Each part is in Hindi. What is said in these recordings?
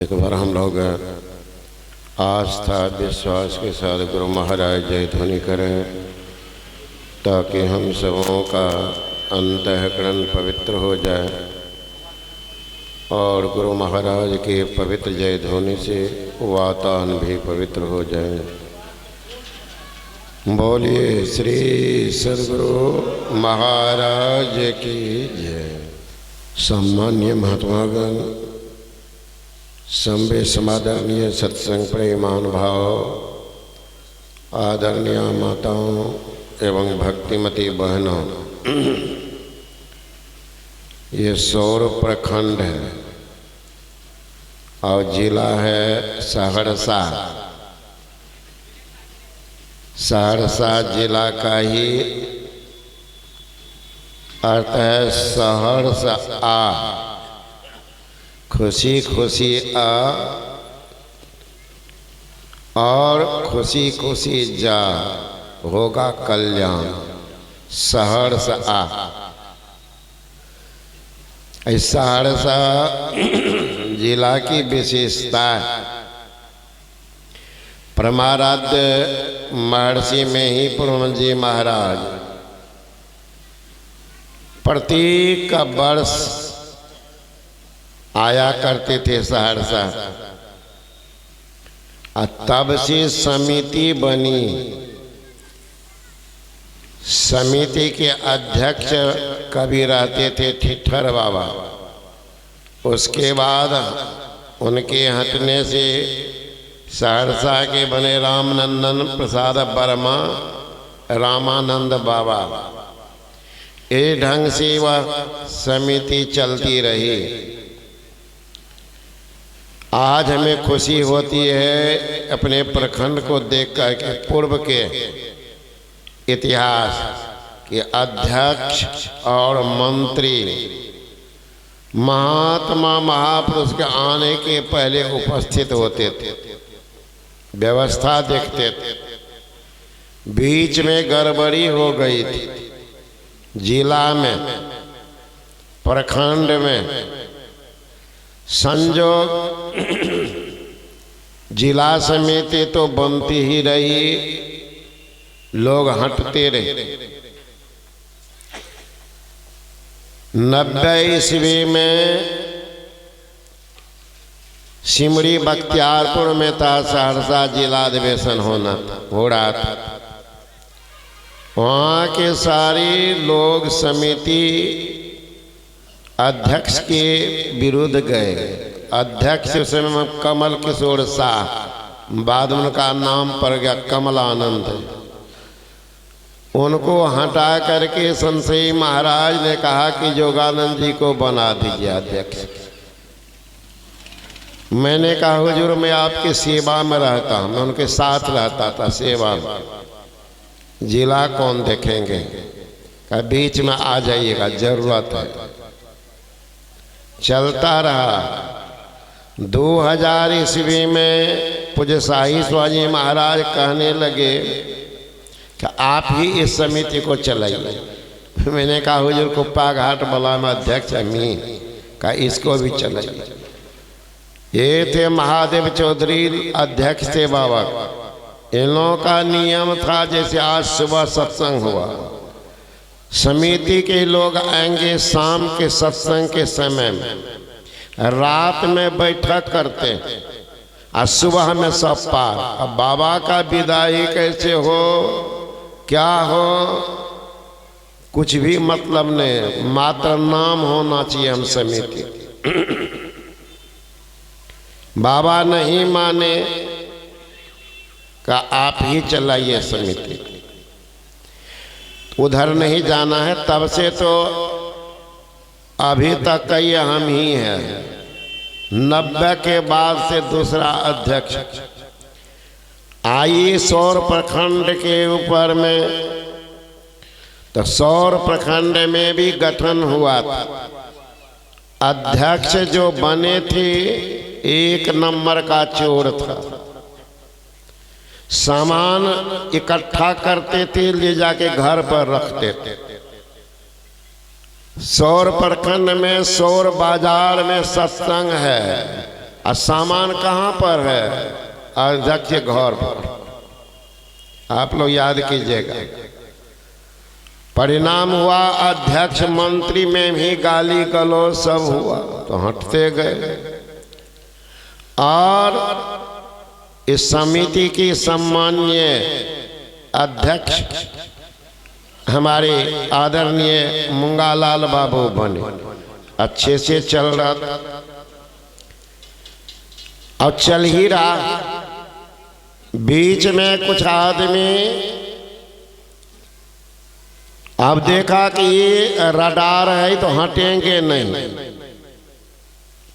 एक बार हम लोग आस्था विश्वास के साथ गुरु महाराज जय ध्वनि करें ताकि हम सबों का अंतःकरण पवित्र हो जाए और गुरु महाराज के पवित्र जय ध्वनि से वातावरण भी पवित्र हो जाए। बोलिए श्री सद्गुरु महाराज की जय। सम्मान्य महात्मागण, संवे समादरणीय सत्संग प्रेमानुभाव, आदरणीय माताओं एवं भक्तिमती बहनों, ये सौर प्रखंड है और जिला है सहरसा। सहरसा जिला का ही अर्थ है सहर्ष आ, खुशी खुशी आ और खुशी खुशी जा, होगा कल्याण। सहर्ष आ। सहरसा जिला की विशेषता परमाराध्य महर्षि में ही पूर्ण जी महाराज प्रत्येक वर्ष आया करते थे सहरसा। तब से समिति बनी। समिति के अध्यक्ष कभी रहते थे ठिठर बाबा। उसके बाद उनके हटने से सहरसा के बने रामनंदन प्रसाद वर्मा, रामानंद बाबा। इस ढंग से वह समिति चलती रही। आज हमें खुशी होती है अपने प्रखंड को देखकर के पूर्व के इतिहास के अध्यक्ष और मंत्री महात्मा महापुरुष के आने के पहले उपस्थित होते थे, व्यवस्था देखते थे। बीच में गड़बड़ी हो गई थी। जिला में, प्रखंड में संजोग जिला समिति तो बनती ही रही, लोग हटते रहे। 90 ईस्वी में सिमरी बख्तियारपुर में था सहरसा जिला अधिवेशन हो रहा था। वहाँ के सारे लोग समिति अध्यक्ष के विरुद्ध गए। अध्यक्ष उस समय कमल किशोर शाह, बाद में उनका नाम पड़ गया कमलानंद। उनको हटा करके संशयी महाराज ने कहा कि जोगानंद जी को बना दीजिए अध्यक्ष। मैंने कहा हुजूर मैं आपकी सेवा में रहता हूँ, मैं उनके साथ रहता था सेवा में, जिला कौन देखेंगे, का बीच में आ जाइएगा, जरूरत है। चलता रहा। 2000 ईस्वी में पूज्य शाही स्वामी महाराज कहने लगे कि आप ही इस समिति को चलाइए। मैंने कहा हुजूर कुप्पा घाट बला में अध्यक्ष अमी का इसको भी चलाइए। ये थे महादेव चौधरी, अध्यक्ष थे बाबा। इन लोगों का नियम था जैसे आज सुबह सत्संग हुआ, समिति के लोग आएंगे शाम के सत्संग के समय में, रात में बैठक करते और सुबह में सब पार। अब बाबा का विदाई कैसे हो, क्या हो, कुछ भी मतलब नहीं, मात्र नाम होना चाहिए। हम समिति बाबा नहीं माने का आप ही चलाइए समिति, उधर नहीं जाना है। तब से तो अभी तक कई हम ही हैं। 90 के बाद से दूसरा अध्यक्ष आई सौर प्रखंड के ऊपर में, तो सौर प्रखंड में भी गठन हुआ था। अध्यक्ष जो बने थे एक नंबर का चोर था। सामान इकट्ठा करते थे, ले जाके घर पर रखते थे। सौर प्रखंड में सौर बाजार में सत्संग है, और सामान कहाँ पर है? अध्यक्ष के घर पर। आप लोग याद कीजिएगा। परिणाम हुआ अध्यक्ष मंत्री में भी गाली गलौज सब हुआ, तो हटते गए। और इस समिति की सम्माननीय अध्यक्ष हमारे आदरणीय मुंगालाल बाबू बने। अच्छे से चल रहा था और चल ही रहा। बीच में कुछ आदमी अब देखा कि ये रडार है तो हटेंगे नहीं,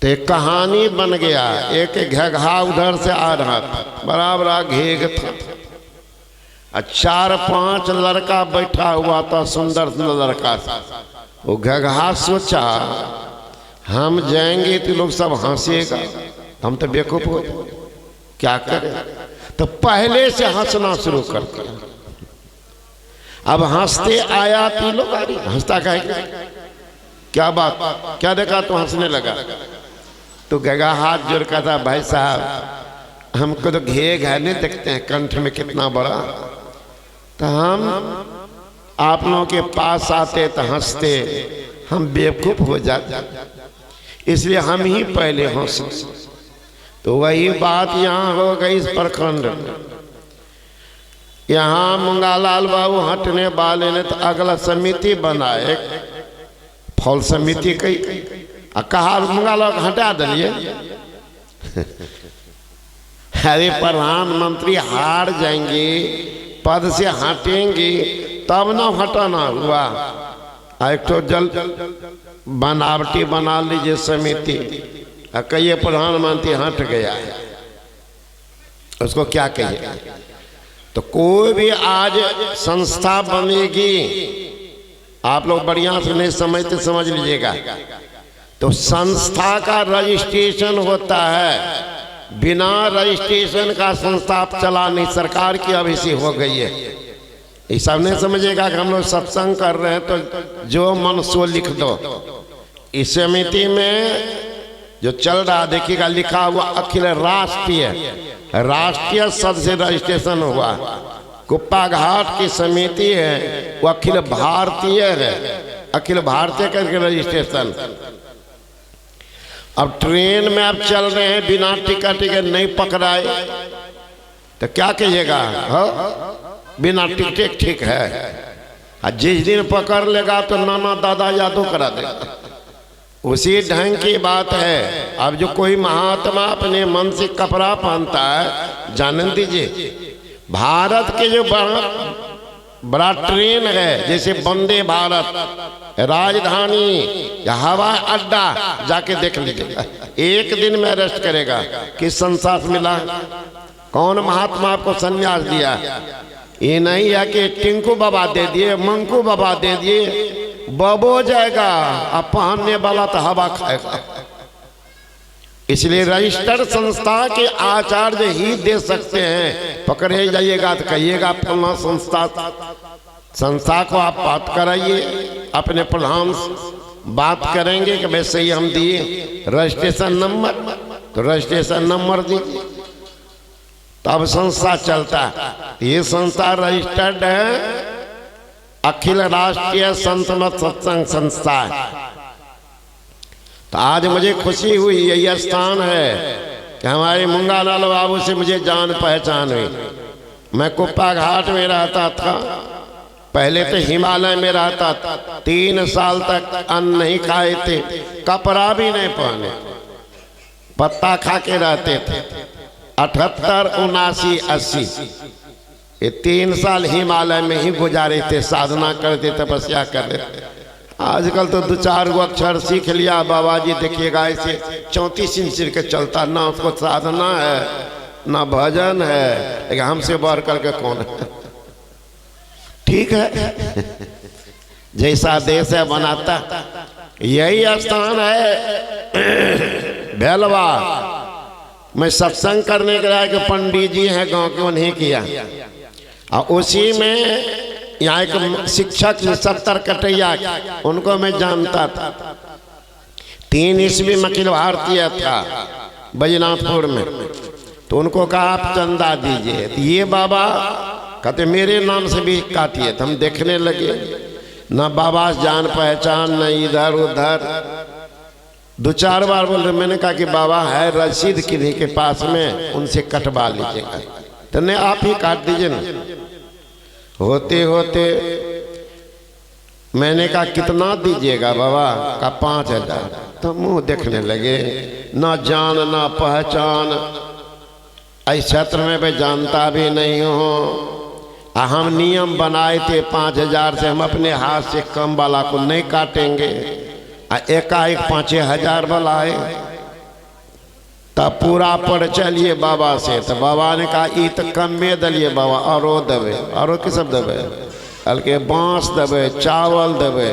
तो एक कहानी बन गया। एक घघा उधर से आ रहा था, बराबर घेघ था, 4-5 लड़का बैठा हुआ था, सुंदर सुंदर लड़का। वो घघा सोचा हम जाएंगे तो लोग सब हंसेगा, हम तो बेवकूफ हो, क्या करें? तो पहले से हंसना शुरू कर दिया। अब हंसते आया तो लोग हंसता कहे क्या बात, क्या देखा तो हंसने लगा। तो घघा हाथ जोड़ कर था, भाई साहब हमको तो घेघ है नहीं देखते हैं कंठ में कितना बड़ा, तो हम आप लोगों के पास आते तो हंसते, हम बेवकूफ हो जाते, इसलिए हम ही पहले हंसे। तो वही बात यहाँ हो गई इस प्रखंड में। यहाँ मुंगालाल बाबू हटने वाले ने तो अगला समिति बनाए, फल समिति कही, कहा मुंगालाल हटा दिलिए। अरे प्रधानमंत्री हार जाएंगे, पद से हटेंगे तब ना हटाना हुआ। एक तो जल बनावटी बना लीजिए समिति, कहिए प्रधानमंत्री हट गया है, उसको क्या कहिए? तो कोई भी आज संस्था बनेगी, आप लोग बढ़िया से नहीं समझते समझ लीजिएगा, तो संस्था का रजिस्ट्रेशन होता है। बिना रजिस्ट्रेशन का संस्था आप चला नहीं। सरकार की अब इसी हो गई है। ये सब नहीं समझेगा कि हम लोग सत्संग कर रहे हैं तो जो मन सो लिख दो। इस समिति में जो चल रहा देखिएगा, लिखा हुआ अखिल राष्ट्रीय सद से रजिस्ट्रेशन हुआ। कुप्पा घाट की समिति है वो अखिल भारतीय है, अखिल भारतीय करके रजिस्ट्रेशन। अब ट्रेन में आप चल रहे हैं बिना टिकट के नहीं पकड़ाए तो क्या कहिएगा? बिना टिकट ठीक है, और जिस दिन पकड़ लेगा तो नाना दादा यादव करा देगा। उसी ढंग की बात है। अब जो कोई महात्मा अपने मन से कपड़ा पहनता है, जानने दीजिए, भारत के जो बड़ा ट्रेन है जैसे वंदे भारत, राजधानी या हवाई अड्डा, जाके देख लीजिएगा, एक दिन में अरेस्ट करेगा। किस संसार मिला? कौन महात्मा आपको संन्यास दिया? ये नहीं है कि टिंकू बाबा दे दिए, मंकू बाबा दे दिए, बबो जाएगा, अब पहनने वाला तो हवा खाएगा। इसलिए रजिस्टर्ड संस्था के आचार्य ही दे सकते हैं। पकड़े जाइएगा तो कहिएगा फलना संस्था को आप बात कराइए, अपने प्रधान बात करेंगे कि वैसे ही हम दिए रजिस्ट्रेशन नंबर, तो रजिस्ट्रेशन नंबर दीजिए तब संस्था चलता है। ये संस्था रजिस्टर्ड है, अखिल राष्ट्रीय संत मत सत्संग संस्था है। तो आज मुझे खुशी हुई, यही स्थान है कि हमारे मुंगालाल बाबू से मुझे जान पहचान हुई। मैं कुप्पा घाट में रहता था, पहले तो हिमालय में रहता था, 3 साल तक अन्न नहीं खाए थे, कपड़ा भी नहीं पहने, पत्ता खा के रहते थे। 78, 79, 80 ये 3 साल हिमालय में ही गुजारे थे, साधना करते, तपस्या करते। आजकल तो 2-4 गो अक्षर सीख लिया बाबा जी, देखिएगा ऐसे 34 इंच के चलता, ना उसको साधना है ना भजन है, लेकिन हमसे बढ़ करके कौन है? ठीक है, जैसा देश है बनाता। यही स्थान है भेलवा। मैं सत्संग करने के लिए पंडित जी हैं गांव के, उन्हें किया, और उसी में यहाँ एक शिक्षक 70 कटैया, उनको मैं जानता था। 3 ईस्वी में अखिल भारतीय था, बैजनाथपुर में। तो उनको कहा आप चंदा दीजिए। तो ये बाबा कहते मेरे नाम से भी काटिए। तो हम देखने लगे, ना बाबा जान पहचान, न इधर उधर। 2-4 बार बोल रहे। मैंने कहा कि बाबा है रसीद किन्हीं के पास में, उनसे कटवा लीजिएगा। तो नहीं आप ही काट दीजिए ना। होते होते मैंने कहा कितना दीजिएगा बाबा? का 5000। तो मुंह देखने लगे, ना जान ना पहचान, इस क्षेत्र में मैं जानता भी नहीं हूँ। हम नियम बनाए थे 5000 से हम अपने हाथ से कम वाला को नहीं काटेंगे। एकाएक 5000 वाला है। तब पूरा पर चलिए बाबा से। तो बाबा ने कहा ई तो कम में दलिए बाबा, औरो देवे। औरो की सब देवे? हल्के बांस देवे, चावल देवे।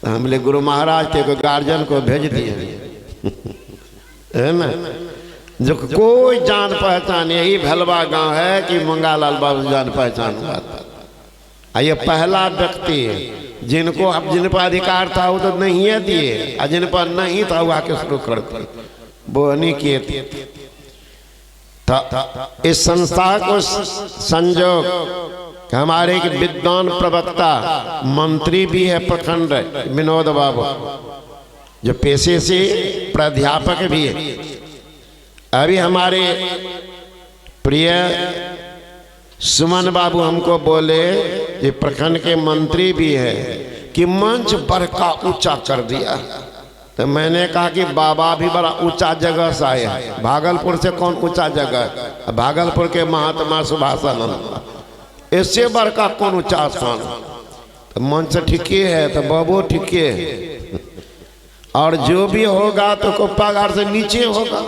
हम ले गुरु महाराज थे को गार्जियन को भेज दिए है ना, जो कोई जान पहचान। यही भलवा गांव है कि मंगालाल बाबू जान पहचान हुआ था। ये पहला व्यक्ति है जिनको अब जिन पर अधिकार था वो तो नहीं है दिए, और जिन पर नहीं था वो आके शुरू कर वो नहीं किए थे। इस संस्था को संजोग हमारे एक विद्वान प्रवक्ता मंत्री भी है प्रखंड विनोद बाबू, जो पेशे से प्राध्यापक भी है। अभी हमारे प्रिय सुमन बाबू हमको बोले, ये प्रखंड के मंत्री भी है, कि मंच बड़का ऊंचा कर दिया। तो मैंने कहा कि बाबा भी बड़ा ऊंचा जगह से आए हैं। भागलपुर से कौन ऊंचा जगह? भागलपुर के महात्मा सुभाषानंद, इससे बड़का कौन ऊंचा स्थान? तो मंच ठीक है, तो बाबू ठीक है। और जो भी होगा तो को पगार से नीचे होगा।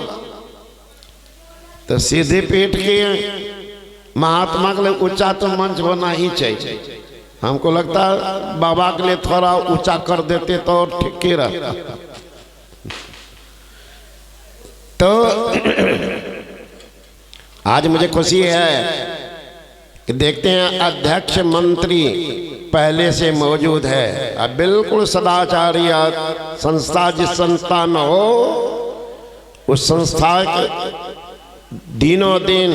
तो सीधे पेट के महात्मा के लिए ऊंचा तो मंच होना ही चाहिए। हमको लगता है बाबा के लिए थोड़ा ऊंचा कर देते तो ठीक रहता। तो आज मुझे खुशी है कि देखते हैं अध्यक्ष मंत्री पहले से मौजूद है। अब बिल्कुल सदाचारी संस्था जिस संस्था में हो उस संस्था दिनों दिन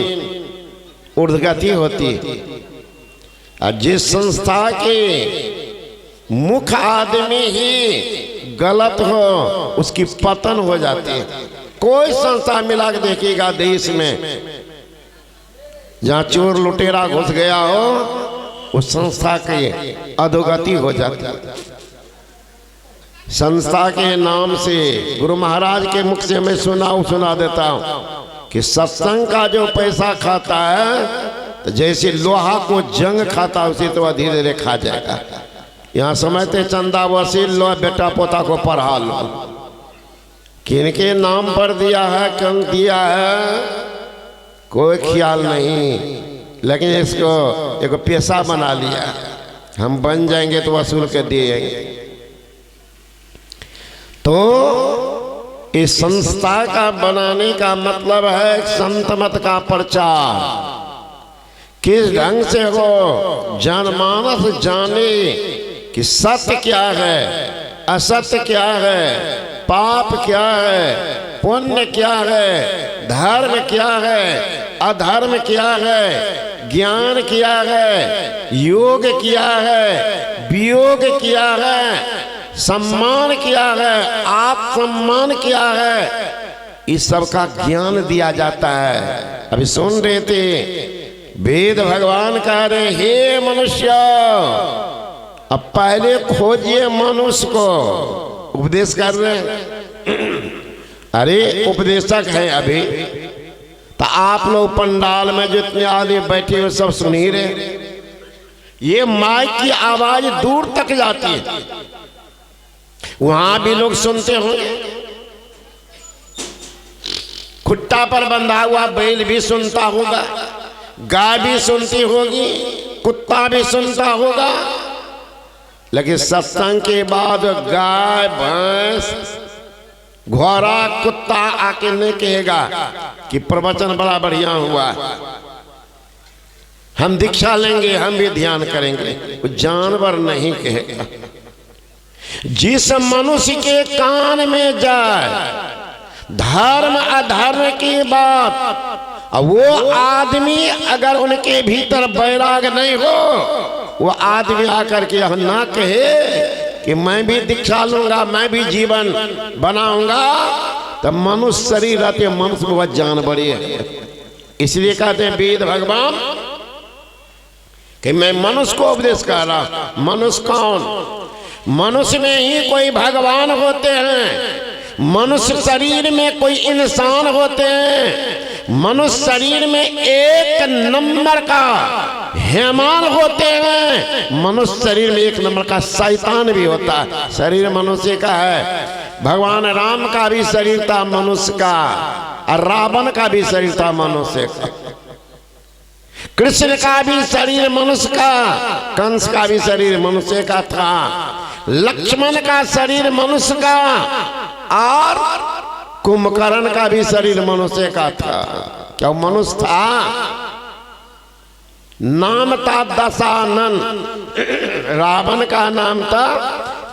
उर्धगति होती है। और जिस संस्था के मुख्य आदमी ही गलत हो उसकी पतन हो जाती है। कोई संस्था मिला के देखिएगा देश में जहाँ चोर लुटेरा घुस गया हो उस संस्था की अधोगति हो जाती है। संस्था के नाम से गुरु महाराज के मुख से मैं सुना देता हूँ कि सत्संग का जो पैसा खाता है तो जैसे लोहा को जंग खाता उसे तो धीरे धीरे खा जाएगा। यहाँ समझते चंदा वसील लो, बेटा पोता को पढ़ा लो। किनके नाम पर दिया है, कम दिया है, कोई ख्याल नहीं। लेकिन इसको एक पेशा बना लिया, हम बन जाएंगे तो वसूल कर दिए। तो इस संस्था का बनाने का मतलब है संत मत का प्रचार। किस ढंग से हो जनमानस जाने कि सत्य क्या है, असत्य क्या है, पाप क्या है, पुण्य क्या है, धर्म क्या है, अधर्म क्या है, ज्ञान क्या है, योग क्या है, वियोग क्या है, सम्मान क्या है, आत्मसम्मान क्या है, इस सब का ज्ञान दिया जाता है। अभी सुन रहे थे वेद भगवान कह रहे हे मनुष्य, अब पहले खोजिए मनुष्य को। उपदेश कर रहे हैं। अरे उपदेशक है अभी तो आप लोग पंडाल में जितने आदमी बैठे हुए सब सुन ही रहे। ये माइक की आवाज दूर तक जाती है, वहां भी लोग सुनते होंगे। खुट्टा पर बंधा हुआ बैल भी सुनता होगा, गाय भी सुनती होगी, कुत्ता भी सुनता होगा। लेकिन सत्संग के बाद गाय भैंस घोड़ा कुत्ता आके नहीं कहेगा कि प्रवचन बड़ा बढ़िया हुआ, हम दीक्षा लेंगे, हम भी ध्यान करेंगे। वो जानवर नहीं कहेगा। जिस मनुष्य के कान में जाए धर्म अधर्म की बात। अब वो आदमी अगर उनके भीतर वैराग नहीं हो, वो आदमी आकर के यह ना कहे कि मैं भी दीक्षा लूंगा, मैं भी जीवन बनाऊंगा, तब मनुष्य शरीर रहते मनुष्य में वह जान बड़ी है। इसलिए कहते हैं वेद भगवान कि मैं मनुष्य को उपदेश कर रहा। मनुष्य कौन? मनुष्य में ही कोई भगवान होते हैं, मनुष्य शरीर में कोई इंसान होते हैं, मनुष्य शरीर में एक नंबर का हैमान होते हैं, मनुष्य शरीर में एक नंबर का शैतान भी होता है। शरीर मनुष्य का है। भगवान राम का भी शरीर था मनुष्य का, और रावण का भी शरीर था मनुष्य का। कृष्ण का भी शरीर मनुष्य का, कंस का भी शरीर मनुष्य का था, लक्ष्मण का शरीर मनुष्य का, और कुंभकर्ण का भी शरीर मनुष्य का था। क्या मनुष्य था? नाम था दशानन। रावण का नाम था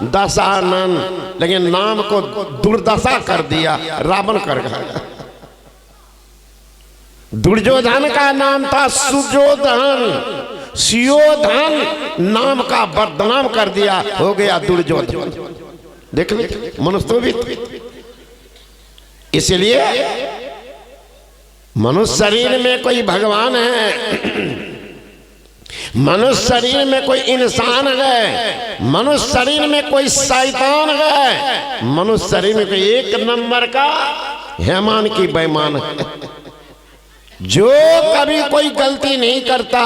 दशानन, लेकिन नाम को दुर्दशा कर दिया, रावण कर गया। दुर्योधन का नाम था सुयोधन, सुयोधन नाम का बदनाम कर दिया, हो गया दुर्योधन। देख ली मनुष्य तो भी। इसलिए मनुष्य शरीर में कोई भगवान है, मनुष्य शरीर में कोई इंसान है, मनुष्य शरीर में कोई शैतान है, मनुष्य शरीर में कोई एक नंबर का हैमान की बेईमान है। जो कभी कोई गलती नहीं करता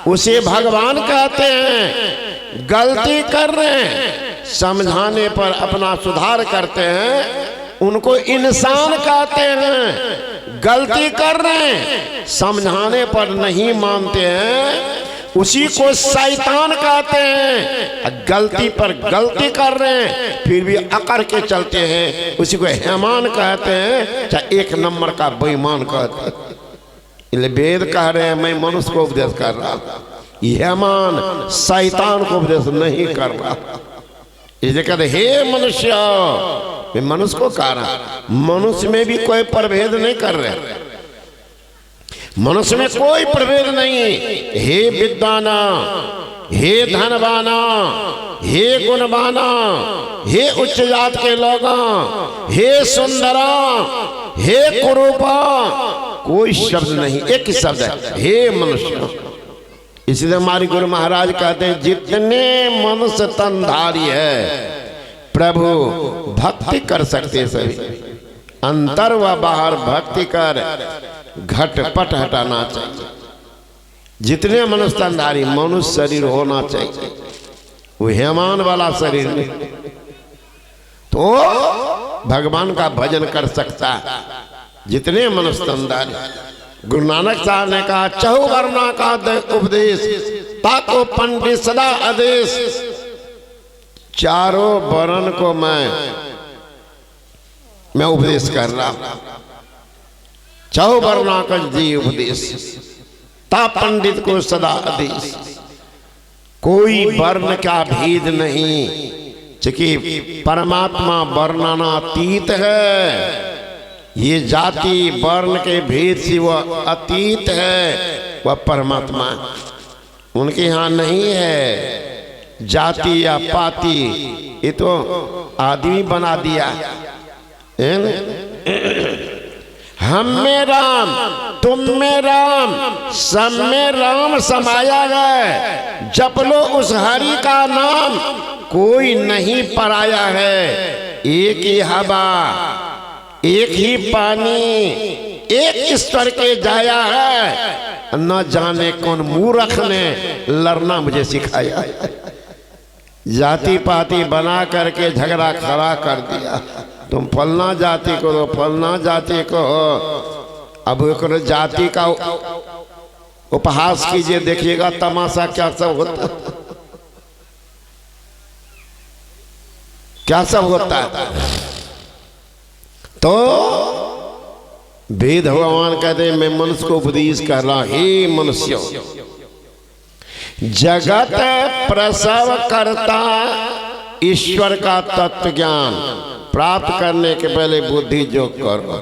उसे भगवान कहते हैं। गलती कर रहे हैं, समझाने पर अपना सुधार करते हैं, उनको इंसान कहते हैं। गलती कर रहे हैं, समझाने पर नहीं मानते हैं, उसी को शैतान कहते हैं। गलती पर गलती कर रहे हैं फिर भी अकड़ के चलते हैं, उसी को हैमान कहते हैं, चाहे एक नंबर का बेईमान कहते हैं। वेद कह रहे हैं मैं मनुष्य को उपदेश कर रहा, हैमान शैतान को उपदेश नहीं कर रहा। इसलिए कहते हे मनुष्य, मैं मनुष्य को कह रहा, मनुष्य में भी कोई प्रभेद नहीं कर रहे, मनुष्य में कोई प्रभेद नहीं। हे विद्वाना, हे धनवाना, हे गुणवाना, हे उच्च जात के लोगा, हे सुंदरा, हे कुरूपा, कोई शब्द नहीं, एक ही शब्द है, हे मनुष्य। इसलिए हमारे गुरु महाराज कहते हैं जितने मनुष्य तनधारी है प्रभु भक्ति कर सकते सभी, अंतर व बाहर भक्ति कर घटपट हटाना चाहिए। जितने मनुष्य तनधारी मनुष्य शरीर होना चाहिए, वो हैमान वाला शरीर नहीं, तो भगवान का भजन कर सकता है। जितने मनुष्य तनधारी। गुरु नानक साहब ने कहा चहुवर्णा का उपदेश ताको पंडित सदा आदेश। चारों वर्ण को मैं उपदेश कर रहा हूं। चहुवर्णा का जी उपदेश, ता पंडित को सदा आदेश। कोई वर्ण का भेद नहीं, क्योंकि परमात्मा वर्णनातीत है। ये जाति वर्ण के भेद से वह अतीत है, वह परमात्मा उनके यहाँ नहीं है। जाति या पाति ये तो आदमी बना दिया है न? हम में राम, तुम में राम, सब में राम समाया गया। जप लो उस हरि का नाम, कोई नहीं पराया है। एक ही हवा, एक ही पानी, एक ईश्वर के जाया है। न जाने कौन मूर्ख ने लड़ना मुझे सिखाया। जाति पाति बना करके झगड़ा खड़ा कर दिया। तुम फलना जाति को हो, फलना जाति को हो। अब एक जाति का उपहास कीजिए, देखिएगा तमाशा क्या सब होता, क्या सब होता है। तो वेद भगवान कहते हैं मैं मनुष्य को उपदेश कर रहा, हे मनुष्य जगत प्रसव करता ईश्वर का तत्व ज्ञान। प्राप्त करने के पहले बुद्धि जो करो।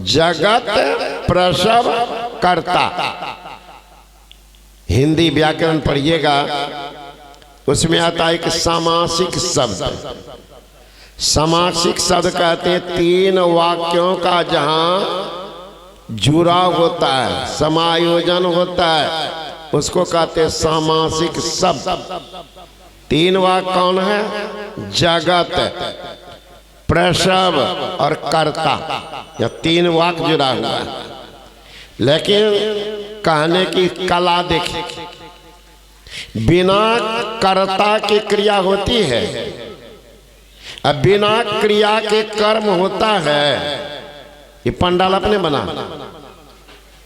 जगत प्रसव कर्ता, हिंदी व्याकरण पढ़िएगा, उसमें आता है एक समासिक शब्द। समासिक शब्द कहते हैं तीन वाक्यों का जहां जुड़ाव होता है, समायोजन होता है, उसको कहते हैं समासिक शब्द। तीन वाक्य कौन है? जगत, प्रसव और कर्ता, यह तीन वाक्य जुड़ा हुआ है। लेकिन कहने की कला देखिए, बिना कर्ता की क्रिया होती है, अब बिना क्रिया के कर्म होता है। ये पंडाल अपने बना,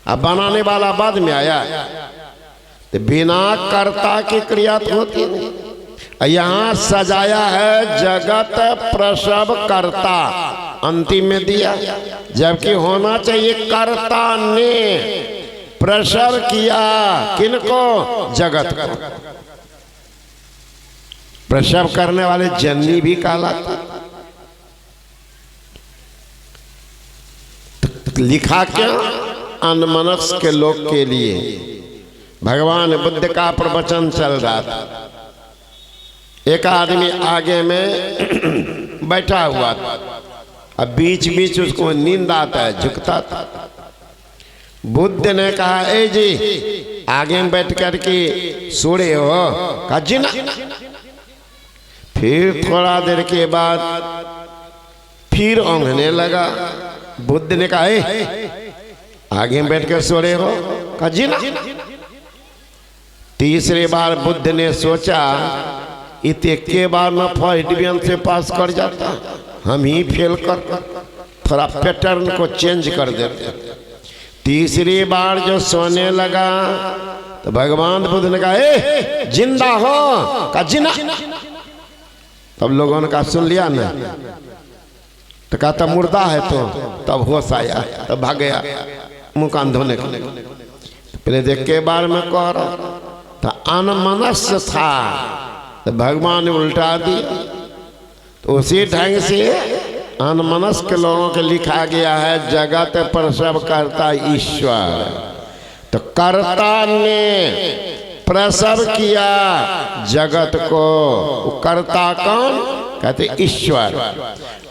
अब बनाने वाला बाद में आया, तो बिना कर्ता की क्रिया तो होती नहीं। यहाँ सजाया है जगत प्रसव कर्ता, अंतिम में दिया, जबकि होना चाहिए कर्ता ने प्रसव किया। किनको? जगत को। प्रसव करने वाले जननी भी कहलाता। लिखा क्या? अनमनस्क के लोग के लिए भगवान बुद्ध का प्रवचन चल रहा था। एक आदमी आगे में बैठा हुआ था, अब बीच बीच उसको नींद आता है, झुकता था। बुद्ध ने कहा, ए जी आगे में बैठ कर के सो रहे हो? कहा जी ना। फिर थोड़ा देर के बाद फिर ओंघने लगा। बुद्ध ने कहा, ए आगे में बैठ कर सो रहे हो? कहा जी ना। तीसरी बार बुद्ध ने सोचा, इतने के बार में फर्स्ट डिवीजन से पास कर जाता, हम ही फेल कर, थोड़ा पैटर्न को चेंज कर देते। तीसरी बार जो सोने लगा तो भगवान बुद्ध ने कहा, ए जिंदा हो? कहा जिना। तब लोगों ने कहा, सुन लिया ना? तो कहा तब मुर्दा है। तो तब होश आया, तब भाग गया मुंह कान धोने के लिए। पहले देख के बार में कह रहा था, अनमनस्य था, तो भगवान ने उल्टा दिया। तो उसी ढंग से अनमनस्क लोगों के लिखा गया है जगत प्रसव करता ईश्वर। तो कर्ता ने प्रसव किया जगत को, कर्ता कौन? कहते ईश्वर।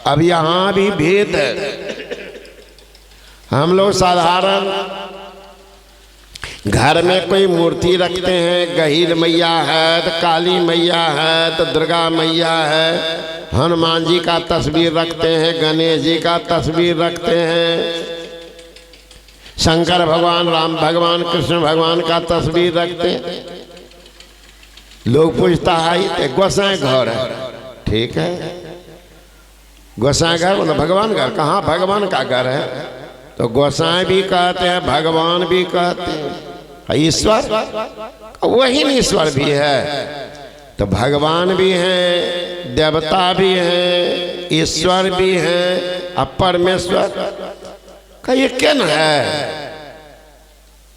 अब यहां भी भेद है। हम लोग साधारण घर में कोई मूर्ति रखते हैं, गहीर मैया है तो काली मैया है तो दुर्गा मैया है, हनुमान जी का तस्वीर रखते हैं, गणेश जी का तस्वीर रखते हैं, शंकर भगवान, राम भगवान, कृष्ण भगवान का तस्वीर रखते हैं। लोग पूछता है गोसाई घर है, ठीक है, गोसाई घर मतलब भगवान घर। कहाँ भगवान का घर है? तो गोसाई भी कहते हैं, भगवान भी कहते हैं, ईश्वर वही ईश्वर भी है। तो भगवान भी हैं, देवता भी हैं, ईश्वर भी हैं, अब परमेश्वर का ये क्या है?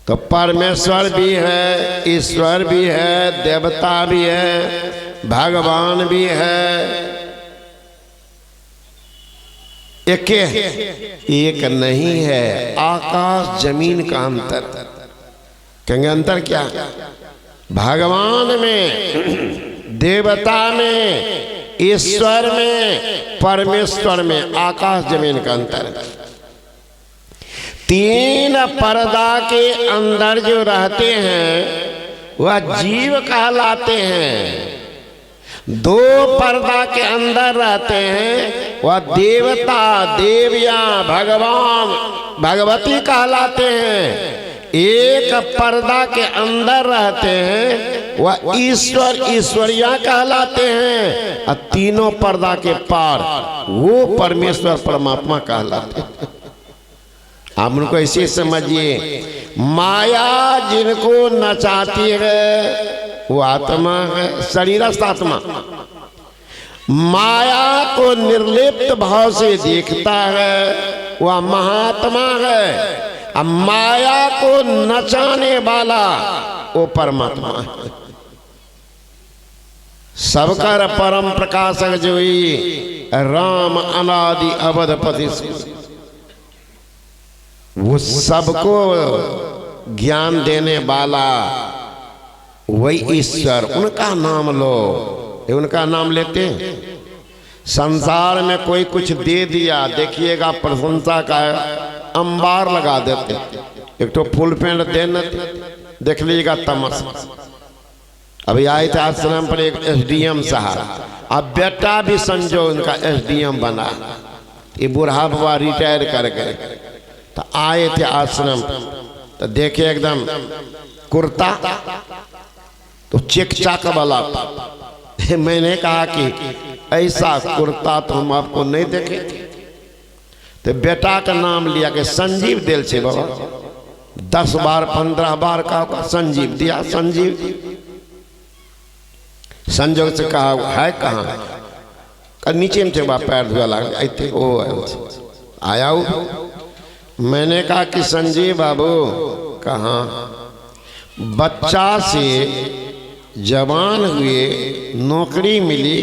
तो परमेश्वर भी है, ईश्वर भी है, देवता भी है, भगवान भी है। एक नहीं है, आकाश जमीन का अंतर। कहेंगे अंतर क्या? भगवान में, देवता में, ईश्वर में, परमेश्वर में आकाश जमीन का अंतर है। तीन पर्दा के अंदर जो रहते हैं वह जीव कहलाते हैं। दो पर्दा के अंदर रहते हैं वह देवता, देवियां, भगवान, भगवती कहलाते हैं। एक पर्दा के अंदर रहते हैं वह ईश्वर, ईश्वरिया कहलाते हैं। और तीनों पर्दा के पार वो परमेश्वर, परमात्मा कहलाते हैं। आप उनको ऐसे समझिए, माया जिनको नचाती है वो आत्मा है, शरीरस्थ आत्मा। माया को निर्लिप्त भाव से देखता है वह महात्मा है। अब माया को नचाने वाला वो परमात्मा है। सबकर परम प्रकाशक जोई राम अनादि अवधपति, वो सबको ज्ञान देने वाला वही ईश्वर, उनका नाम लो। उनका नाम लेते हैं। संसार में कोई कुछ दे दिया, देखिएगा प्रशंसा का अंबार लगा देते। एक तो फुल पेंट देने, देख लीजिएगा तमस। अभी आए थे आश्रम पर एक एसडीएम साहब, अब बेटा भी संजो उनका एसडीएम बना। ये बूढ़ा बाबा रिटायर कर गए, तो आए थे आश्रम, तो देखे एकदम कुर्ता तो चेक चाक वाला। मैंने कहा कि ऐसा कुर्ता तो हम आपको नहीं देखे। तो बेटा का नाम लिया कि संजीव दिल से बाबा, 10 बार 15 बार का संजीव दिया। संजीव संजोग से कहा है कहाँ, का नीचे में बा पैर धुआ लगा ओ आया। मैंने कहा कि संजीव बाबू कहाँ, बच्चा से जवान हुए, नौकरी मिली,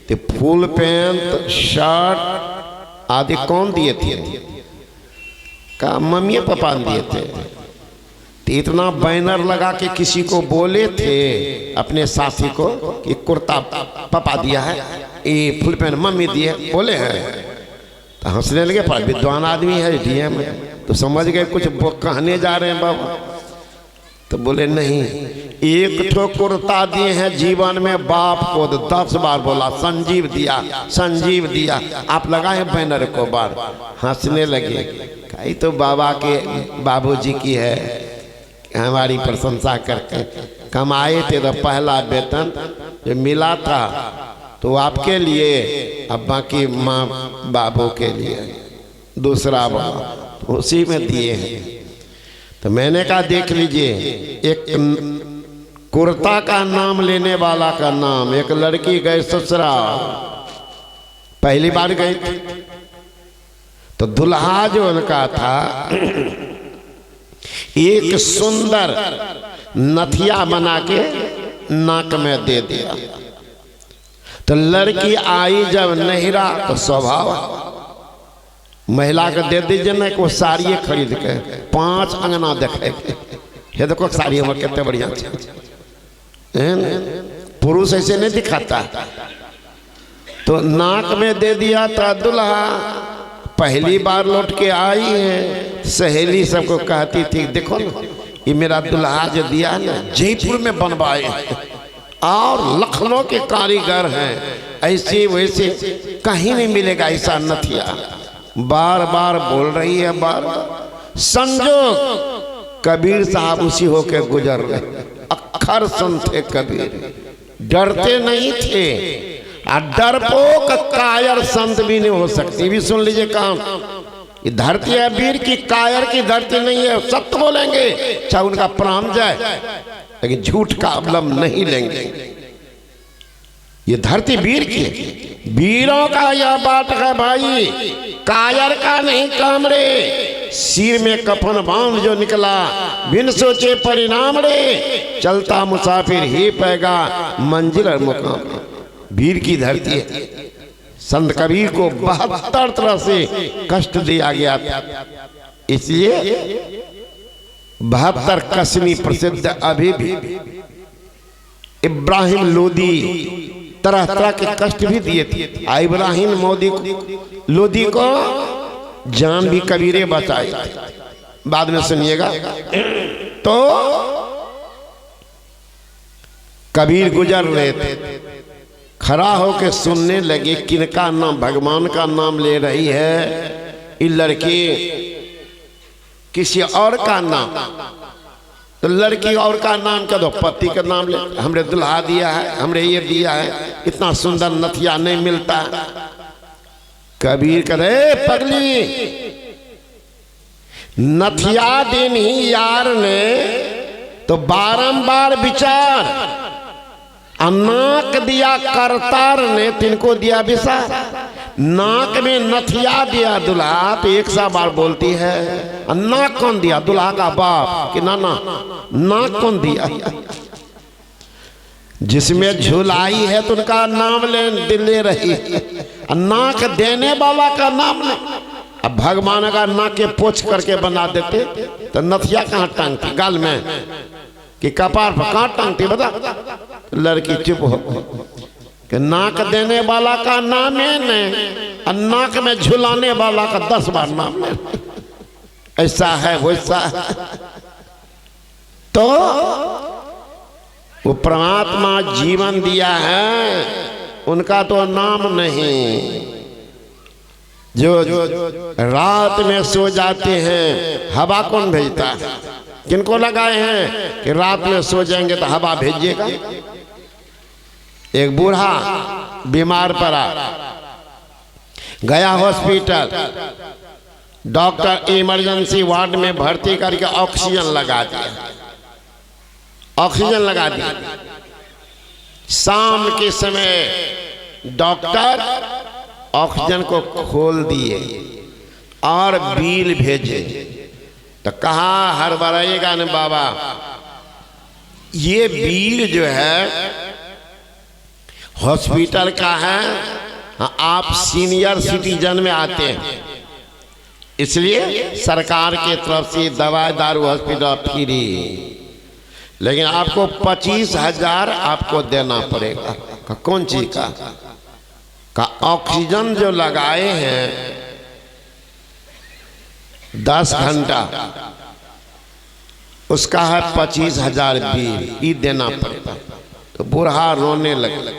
तो फुल पैंट शर्ट आदि कौन दिए थे? का मम्मी पापा दिए थे। तो इतना बैनर लगा के किसी को बोले थे अपने साथी को कि कुर्ता पापा दिया है, ये फुल पैंट मम्मी दिए, बोले हैं। तो हंसने लगे, पर विद्वान आदमी है डीएम है, तो समझ गए कुछ कहने जा रहे हैं बाबा। तो बोले नहीं, एक ठो कुर्ता दिए हैं जीवन में बाप को, 10 बार बोला संजीव दिया, संजीव दिया। आप लगाए बैनर को बार। हंसने लगे, कहीं तो बाबा के बाबूजी की है, हमारी प्रशंसा करके। कमाए थे तो पहला वेतन जो मिला था तो आपके लिए, अब बाकी माँ बाबू के लिए दूसरा बाबा उसी में दिए हैं। तो मैंने कहा देख लीजिए, एक कुर्ता का नाम लेने वाला का नाम, एक लड़की गई ससुराल, पहली बार गई तो दुल्हा जो उनका था एक सुंदर नथिया बना के नाक में दे दिया। तो लड़की आई जब नहिरा, तो स्वभाव महिला को दे दीजिए ना, को साड़ी खरीद के 5 अंगना देखे, ये देखो साड़ी हमारे कितने बढ़िया। पुरुष ऐसे नहीं दिखाता। तो नाक में दे दिया था। दुल्हा पहली बार लौट के आई है, सहेली सबको कहती थी देखो ना, ये मेरा दुल्हा जो दिया ना जयपुर में बनवाए और लखनऊ के कारीगर हैं, ऐसे वैसे कहीं नहीं मिलेगा ऐसा नथिया। बार बार बोल रही है, बार बार। संजोग कबीर साहब उसी होके गुजर रहे, अक्षर संत थे कबीर, डरते नहीं थे। डरपोक कायर संत भी नहीं हो सकती। भी सुन लीजिए काम, ये धरती है वीर की, कायर की धरती नहीं है। सत्य बोलेंगे चाहे उनका प्राण जाए, लेकिन झूठ का अवलंब नहीं लेंगे। ये धरती वीर की, वीरों का यह बात है भाई, कायर का नहीं काम रे। सिर में कफन बांध जो निकला, बिन सोचे परिणाम रे। चलता मुसाफिर ही पैगा मंजिल और मुकाम। वीर की धरती है। संत कबीर को 72 तरह से कष्ट दिया गया, इसलिए 72 कसमी प्रसिद्ध अभी भी। इब्राहिम लोदी तरह तरह के कष्ट भी दिए थे। इब्राहिम लोदी को जान भी कबीरे बचाई, बाद में सुनिएगा। तो कबीर गुजर रहे थे, खड़ा होके सुनने लगे किनका नाम, भगवान का नाम ले रही है ये लड़की, किसी और का नाम। तो लड़की और का नाम क्या दो, पति का नाम ले, हमरे दुल्हा दिया है, हमरे ये दिया है, इतना सुंदर नथिया नहीं मिलता। कबीर करे पगली, नथिया दिन ही यार ने तो बारंबार विचार, नाक दिया करतार ने, तिनको दिया विसार। नाक में नथिया दिया दुल्हा, तो 100 बार बोलती है। नाक कौन दिया? दुल्हा का बाप कि नाना, नाक कौन दिया? जिसमें झुलाई है तो उनका नाम ले रही, नाक देने वाला का नाम नहीं। अब भगवान का नाक के पोछ करके बना देते तो नथिया कहाँ टांगती, गाल में कि कपार पर कहाँ टांगती बता। लड़की चुप हो कि नाक देने वाला का नाम है नहीं, नाक में झुलाने वाला का 10 बार नाम है। ऐसा है वैसा है। तो वो परमात्मा जीवन दिया है, उनका तो नाम नहीं। जो रात में सो जाते हैं, हवा कौन भेजता है? किनको लगाए हैं कि रात में सो जाएंगे तो हवा भेजिएगा? एक बूढ़ा बीमार पड़ा, गया हॉस्पिटल, डॉक्टर इमरजेंसी वार्ड में भर्ती करके ऑक्सीजन लगा दिया, ऑक्सीजन लगा दिया। शाम के समय डॉक्टर ऑक्सीजन को खोल दिए और बिल भेजे तो कहा हड़बड़ाइएगा न बाबा, ये बिल जो है हॉस्पिटल का है, आप सीनियर सिटीजन में आते हैं, इसलिए सरकार के तरफ से दवाई दारू हॉस्पिटल फ्री, लेकिन आपको 25,000 आपको देना पड़ेगा। का कौन चीज का ऑक्सीजन जो लगाए हैं 10 घंटा, उसका है 25,000 बिल, ये देना पड़ेगा। तो बूढ़ा रोने लगे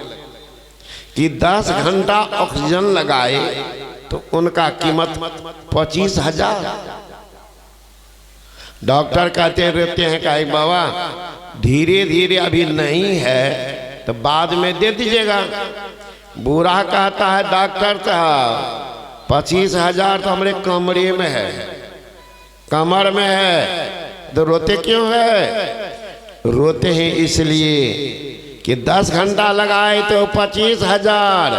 कि 10 घंटा ऑक्सीजन लगाए तो उनका कीमत 25,000। डॉक्टर कहते रहते हैं कि बाबा धीरे धीरे अभी नहीं है तो बाद में दे दीजिएगा। बूढ़ा कहता है डॉक्टर साहब 25,000 तो हमारे कमरे में है, कमर में है, तो रोते क्यों है? रोते हैं इसलिए कि 10 घंटा लगाए तो 25,000,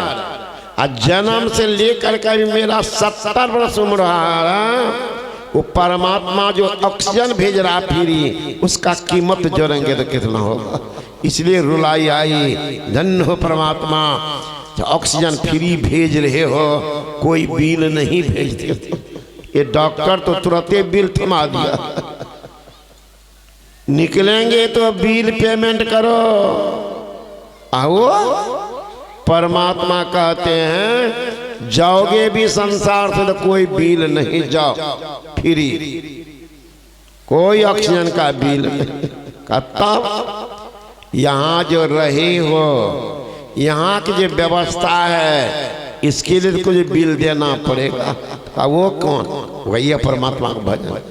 और जन्म से लेकर के भी मेरा 70 वर्ष उम्र रहा, वो परमात्मा जो ऑक्सीजन भेज रहा फ्री, उसका कीमत जोड़ेंगे तो कितना होगा। इसलिए रुलाई आई, धन्य हो परमात्मा जो ऑक्सीजन फ्री भेज रहे हो, कोई बिल नहीं भेजते। ये डॉक्टर तो तुरंत बिल थमा दिया, निकलेंगे तो बिल पेमेंट करो। आओ परमात्मा कहते हैं जाओगे भी संसार से तो कोई बिल नहीं, जाओ फ्री, कोई ऑक्सीजन का बिल नहीं। तब यहाँ जो रहे हो, यहाँ की जो व्यवस्था है, इसके लिए तो कुछ बिल देना पड़ेगा। वो कौन? वही है परमात्मा का भजन।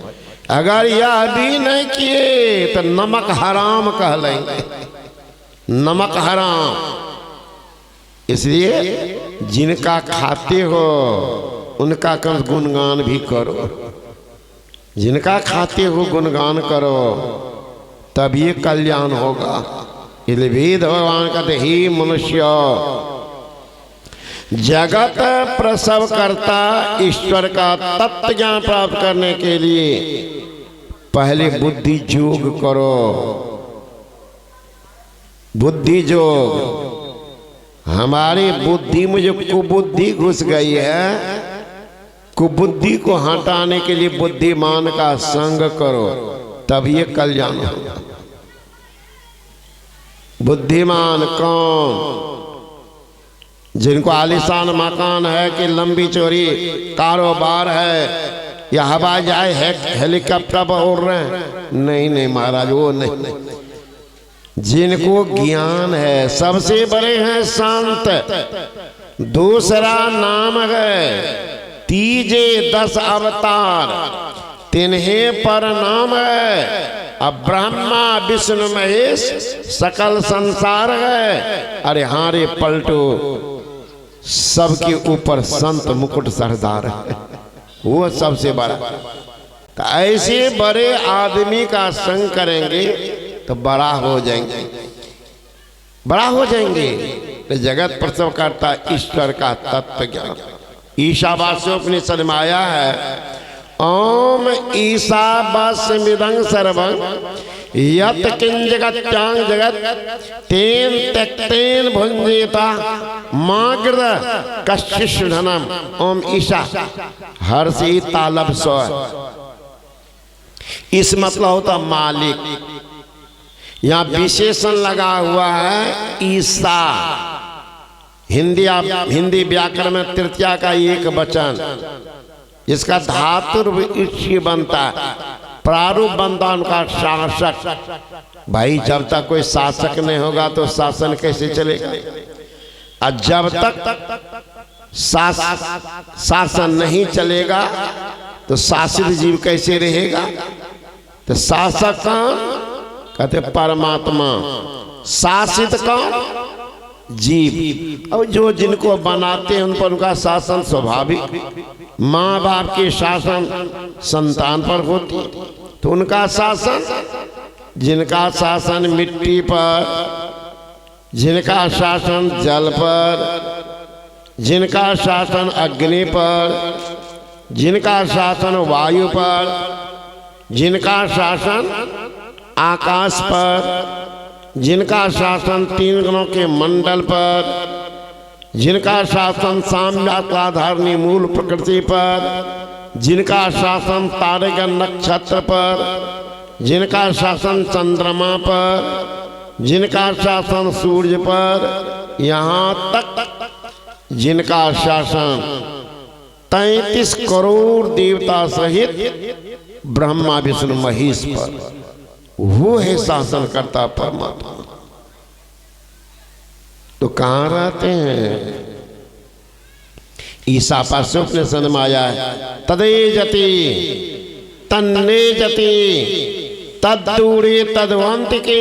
अगर यह भी नहीं किए तो नमक हराम कह लेंगे, नमक हराम। इसलिए जिनका खाते हो उनका कम गुणगान भी करो, जिनका खाते हो गुणगान करो, तब ये कल्याण होगा। इसलिए वेद भगवान कहते ही मनुष्य जगत प्रसव करता ईश्वर का तत्व ज्ञान प्राप्त करने के लिए पहले बुद्धि योग करो। बुद्धि योग, हमारी बुद्धि में जो कुबुद्धि घुस गई है, कुबुद्धि को हटाने के लिए बुद्धिमान का संग करो, तब ये कल्याण होगा। बुद्धिमान कौन? जिनको आलीशान मकान है कि लंबी चौड़ी कारोबार है, या हवाई जहाज है, हेलीकॉप्टर पर उड़ रहे हैं, नहीं नहीं महाराज, वो नहीं। जिनको ज्ञान है, सबसे बड़े हैं शांत, दूसरा नाम है तीजे 10 अवतार, तिन्हें पर नाम है। अब ब्रह्मा विष्णु महेश सकल संसार है, अरे हारे पलटो सबके ऊपर संत मुकुट सरदार है, वो सबसे बड़ा। तो ऐसे बड़े आदमी का संग करेंगे तो बड़ा हो जाएंगे, बड़ा हो जाएंगे। तो जगत प्रसव करता ईश्वर का तत्व ज्ञान। ईशावास्योपनिषद में आया है, ओम ईशावास्यमिदं सर्वं यत किं जगत्यां जगत तेन त्यक्तेन भुंजेता माग्र कश्चिषधनम ओम ईशा हर्षि तालब स्व। इस मतलब होता मालिक, यहाँ विशेषण लगा हुआ है ईसा। हिंदी व्याकरण में तृतीया का एक वचन, इसका धातु बनता है, प्रारूप बनता उनका शासक। भाई जब तक कोई शासक नहीं होगा तो शासन कैसे चलेगा? और जब तक शासन नहीं चलेगा तो शासित जीव कैसे रहेगा? तो शासक कौन? कहते परमात्मा। शासित कौन? जीव। अब जो जिनको बनाते हैं उन पर उनका शासन स्वाभाविक। माँ बाप के शासन संतान पर होती है, तो उनका शासन, जिनका शासन मिट्टी पर, जिनका शासन जल पर, जिनका शासन अग्नि पर, जिनका शासन वायु पर, जिनका शासन आकाश पर, जिनका शासन तीन गुणों के मंडल पर, जिनका शासन साम्याधारणी मूल प्रकृति पर, जिनका शासन तारेगण नक्षत्र पर, जिनका शासन चंद्रमा पर, जिनका शासन सूर्य पर, यहाँ तक जिनका शासन 33 करोड़ देवता सहित ब्रह्मा विष्णु महेश पर, वो है शासन करता परमात्मा। तो कहाँ रहते हैं? ईसा पर स्वप्न में आया है, तदे जति तन्ने जति तद्दूरे तद्वंतिके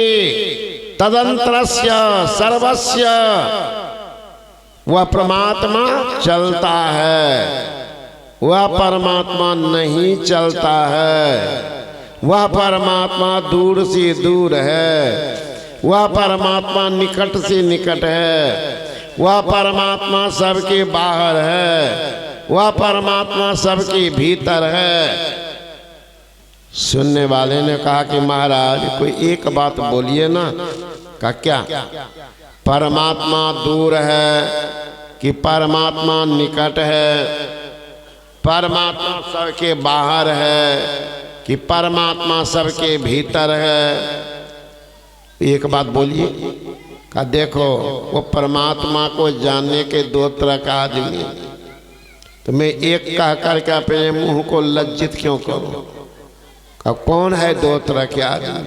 तदंतरस्य सर्वस्य। वह परमात्मा चलता है, वह परमात्मा नहीं चलता है। वह परमात्मा दूर से दूर है, वह परमात्मा निकट से निकट है, वह परमात्मा सबके बाहर है, वह परमात्मा सबके भीतर है। सुनने वाले ने कहा कि महाराज कोई एक बात बोलिए ना। का क्या? परमात्मा दूर है कि परमात्मा निकट है? परमात्मा सबके बाहर है कि परमात्मा सबके भीतर है? एक बात बोलिए। का देखो, वो परमात्मा को जानने के दो तरह का आदमी, तो मैं एक कह करके अपने मुंह को लज्जित क्यों करूं? का कौन है दो तरह के आदमी?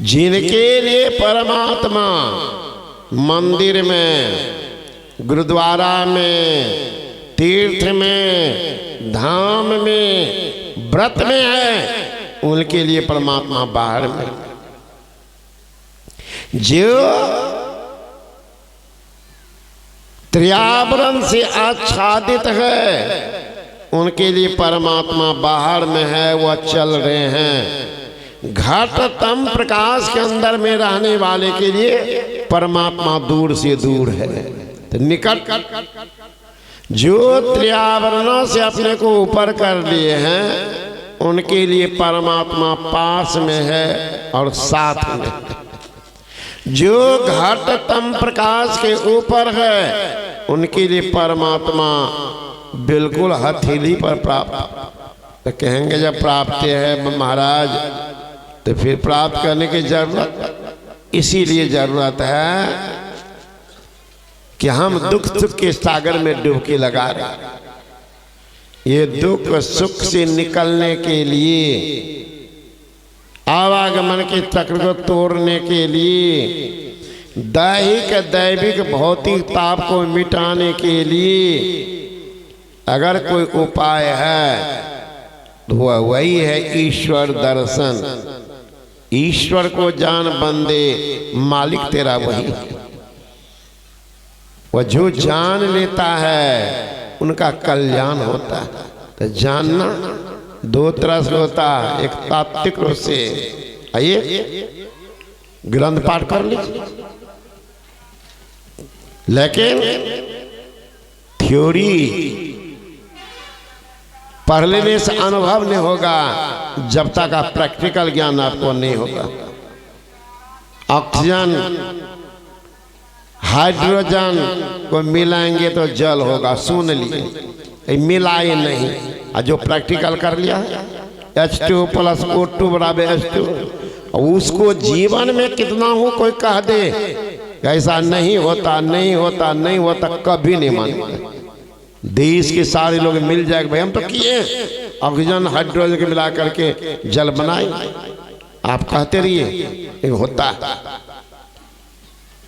जिनके लिए परमात्मा मंदिर में, गुरुद्वारा में, तीर्थ में, धाम में, व्रत में है, उनके लिए परमात्मा बाहर में। जो त्रियावरण से आच्छादित है उनके लिए परमात्मा बाहर में है, वह चल रहे हैं। घटतम प्रकाश के अंदर में रहने वाले के लिए परमात्मा दूर से दूर है। तो निकट जो त्रियावरणों से अपने को ऊपर कर लिए हैं उनके लिए परमात्मा पास में है और साथ में। जो घटतम प्रकाश के ऊपर है उनके लिए परमात्मा बिल्कुल हथेली पर प्राप्त। तो कहेंगे जब प्राप्त है महाराज तो फिर प्राप्त करने की जरूरत, इसीलिए जरूरत है कि हम दुख सुख के सागर में डुबकी लगा रहे। ये दुख सुख से निकलने के लिए, आवागमन के चक्र को तोड़ने के लिए, दैहिक दैविक भौतिक ताप को मिटाने के लिए अगर कोई उपाय है तो वह वही है ईश्वर दर्शन। ईश्वर को जान बंदे, मालिक तेरा वही है। वह जो जान लेता है उनका कल्याण होता है। तो जानना दो तरह से होता है, एक तात्विक रूप से, आइए ग्रंथ पाठ कर लीजिए, लेकिन थ्योरी पढ़ लेने से अनुभव नहीं होगा जब तक आप प्रैक्टिकल ज्ञान आपको नहीं होगा। ऑक्सीजन हाइड्रोजन को मिलाएंगे तो जल होगा, सुन लिए, मिलाए नहीं। और जो प्रैक्टिकल कर लिया H2 + O2 = H2, उसको जीवन में कितना हो कोई कह दे ऐसा नहीं होता नहीं होता नहीं होता, कभी नहीं मानेगा। देश के सारे लोग मिल जाएगा, भाई हम तो किए ऑक्सीजन हाइड्रोजन के मिला करके जल बनाए, आप कहते रहिए होता है।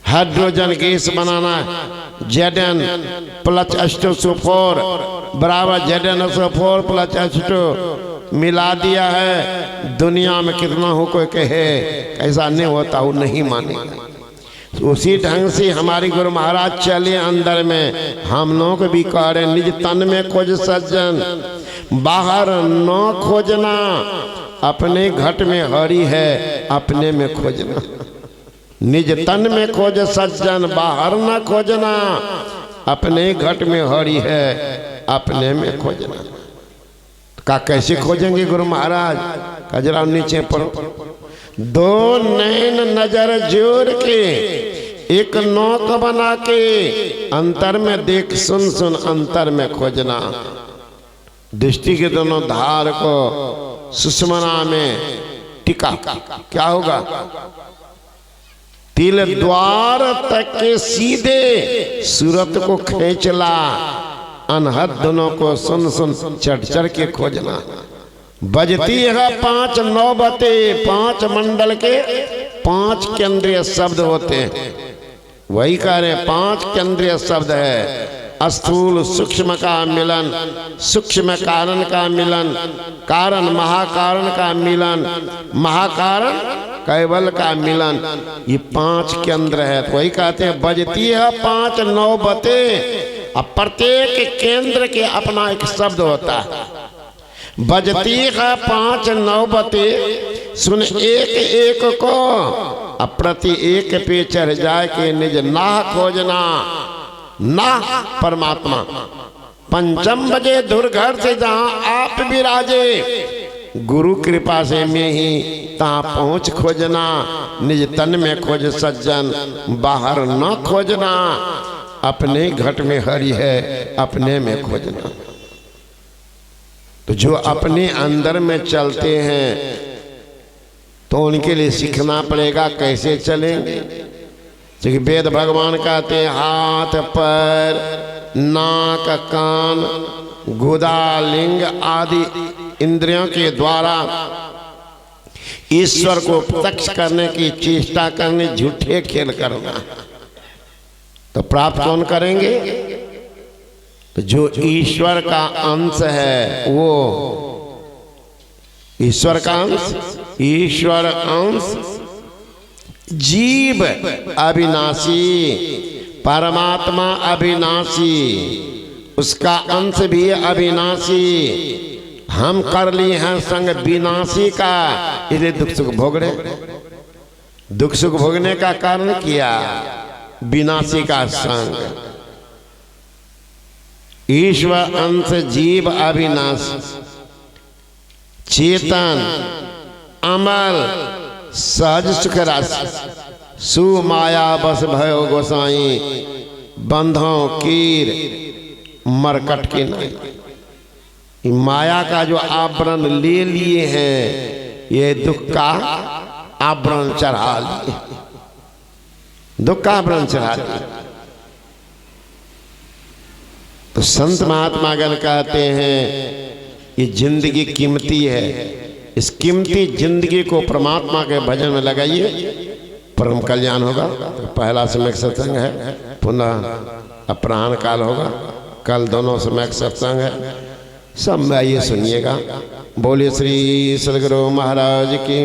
हाइड्रोजन गैस बनाना Zn + H2SO4 = ZnSO4 + H2 मिला दिया है। दुनिया में कितना हो कोई कहे ऐसा नहीं होता, वो नहीं मानेगा। उसी ढंग से हमारी गुरु महाराज चले अंदर में, हम लोग भी कह रहे निज तन में खोज सज्जन, बाहर न खोजना, अपने घट में हरि है अपने में खोजना। निज तन में खोज सज्जन, बाहर न खोजना, अपने घट में हरि है अपने में खोजना। का कैसे खोजेंगे गुरु महाराज? कजरा नीचे पढ़ो। दो नैन नजर जोड़ के एक नौक बना के, अंतर में देख सुन सुन अंतर में खोजना। दृष्टि के दोनों धार को सुषमना में टिका, क्या होगा? तिल द्वार तक के सीधे सूरत को खींचला, अनहद दोनों को सुन सुन चढ़ चढ़ के खोजना। बजती है 5 नौबते, 5 मंडल के 5 केंद्रीय शब्द होते हैं। वही कह रहे 5 केंद्रीय शब्द है। स्थूल सूक्ष्म का मिलन, सूक्ष्म कारण का मिलन, कारण महाकारण का मिलन, महाकारण कैवल का मिलन, ये 5 केंद्र है। तो वही कहते हैं बजती है 5 नौबते। अब प्रत्येक केंद्र के अपना एक शब्द होता है। बजती है 5 नौबते, सुन एक एक को, अब प्रति एक पे चढ़ जाए के निज नाह खोजना। नाह परमात्मा। पंचम बजे दुर्घर से जहां आप विराजे, गुरु कृपा से में ही तहां पहुंच खोजना। निज तन में खोज सज्जन, बाहर न खोजना, अपने घट में हरि है अपने में खोजना। तो जो अपने अंदर में चलते हैं तो उनके लिए सीखना पड़ेगा कैसे चलेंगे। क्योंकि वेद भगवान कहते हैं हाथ पैर नाक कान गुदा लिंग आदि इंद्रियों के द्वारा ईश्वर को प्रत्यक्ष करने की चेष्टा करने, झूठे खेल करना, तो प्राप्त कौन करेंगे? तो जो ईश्वर का अंश है वो, ईश्वर का अंश, ईश्वर अंश जीव अविनाशी, परमात्मा अविनाशी, उसका अंश भी अविनाशी। हम कर लिए हैं संग विनाशी का, इसलिए दुख सुख भोग रहे। दुख सुख भोगने का कारण किया विनाशी का संग। ईश्वर अंश जीव अविनाशी, चेतन अमल सहज सुख राशि, सुमाया बस भयो गोसाई, बंधों कीर मरकट के नहीं। माया का जो आवरण ले लिए हैं, ये दुख का आवरण चढ़ा लिए, दुख का आवरण चढ़ा लिए। तो संत महात्मा गण कहते हैं ये जिंदगी कीमती है, इस कीमती जिंदगी को परमात्मा के भजन में लगाइए, परम कल्याण होगा। तो पहला समय सत्संग है, पुनः अपराह्न काल होगा, कल दोनों समय सत्संग है। सब में आइए सुनिएगा। बोलिए श्री सद्गुरु महाराज की।